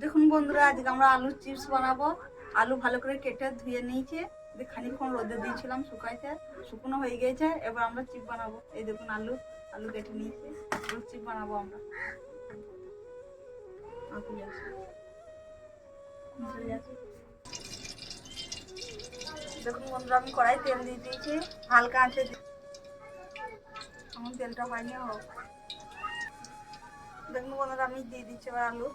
দেখুন বন্ধুরা, আজকে আমরা আলুর চিপস বানাবো। আলু ভালো করে কেটে ধুয়ে নিয়েছি, খানিকক্ষণ রোদে দিয়েছিলাম শুকাইতে, শুকনো হয়ে গেছে। এবার আমরা চিপস বানাবো। এই দেখুন আলু আলু কেটে নিয়েছি, আলুর চিপস বানাবো আমরা। দেখুন বন্ধুরা, আমি কড়াই তেল দিয়ে দিয়েছি, হালকা আঁচে। এখন তেলটা হয়নি হোক। দেখুন বন্ধুরা, আমি দিয়ে দিচ্ছি এবার আলু।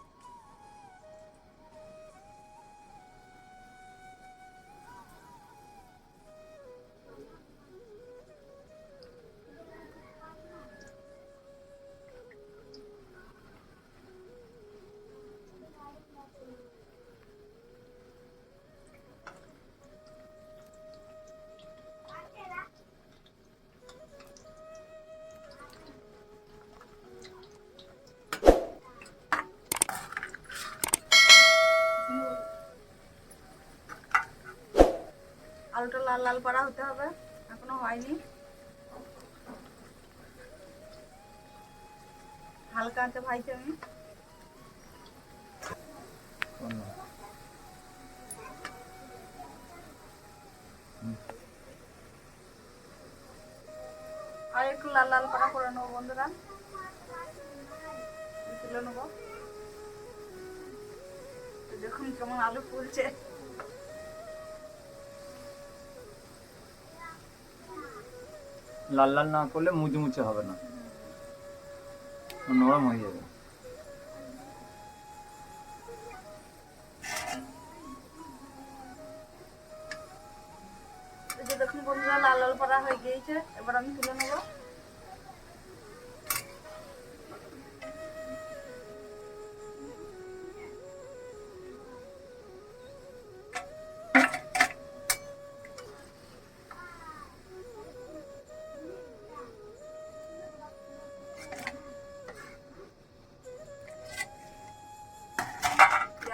আলুটা লাল লাল করা হতে হবে, এখনো হয়নি। হালকা আঁচে ভাইছি আমি। আর একটু লাল লাল করা করে নেবো বন্ধুরা, তুলে নেবো। দেখুন কেমন আলু ফুলছে। লাল লাল না করলে মুচমুচে হবে না, নরম হয়ে যাবে। এই যে দেখুন বন্ধুরা, লাল লাল করা হয়ে গিয়েছে, এবার আমি তুলে নেবো।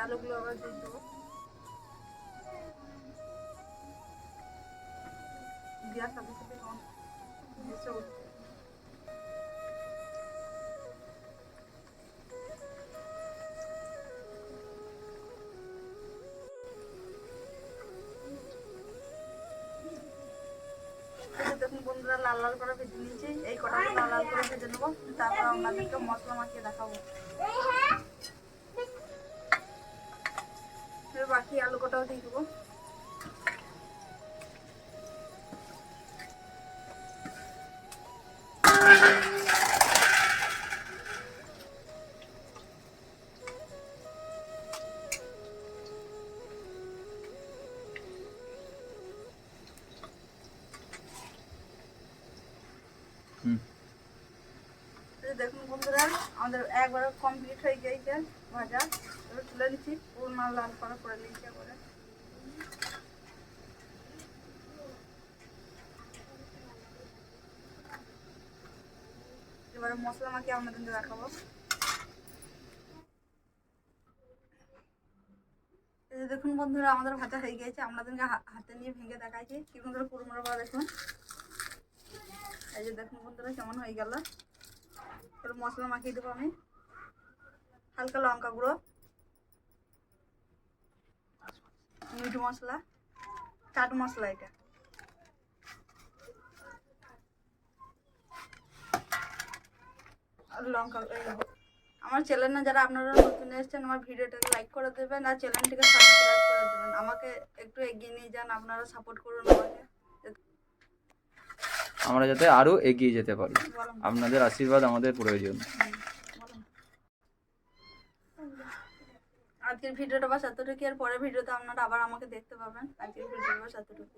আলুগুলো আবার দিয়ে দেবো, দেওয়ার সাথে সাথে ভেসে উঠছে। দেখুন বন্ধুরা, লাল লাল করে ভেজে নিয়েছি। এই কটাকে লাল লাল করে ভেজে নেবো, তারপর আপনাদেরকে মশলা মাখিয়ে দেখাবো। বাকি আলু কটাও দিয়ে দেবো। দেখুন বন্ধুরা, আমাদের একবারে কমপ্লিট হয়ে গিয়েছে ভাজা। এবার তুলে নিচ্ছি, পুরো লাল লাল করে নিচ্ছি একবারে। এবারে মশলা মাখিয়ে আপনাদের দেখাবো। এই যে দেখুন বন্ধুরা, আমাদের ভাজা হয়ে গিয়েছে। আপনাদেরকে হাতে নিয়ে ভেঙে দেখাচ্ছি কি বন্ধুরা, পুরো করে দেখুন। এই যে দেখুন বন্ধুরা, কেমন হয়ে গেল। এবার মশলা মাখিয়ে দেবো আমি। হালকা লঙ্কা গুঁড়ো, মিট মশলা, চাট মশলা, এটা আর লঙ্কা। আমার চ্যানেলে যারা আপনারা নতুন এসেছেন, আমার ভিডিওটাকে লাইক করে দেবেন আর চ্যানেলটিকে সাবস্ক্রাইব করে দেবেন। আমাকে একটু এগিয়ে নিয়ে যান, আপনারা সাপোর্ট করুন আমাকে, আমরা যাতে আরো এগিয়ে যেতে পারি। আপনাদের আশীর্বাদ আমাদের প্রয়োজন। আজকের ভিডিওটা বাস এতটুকু, আর পরের ভিডিওতে আপনারা আবার আমাকে দেখতে পাবেন। আজকের ভিডিওটা বাস এতটুকু।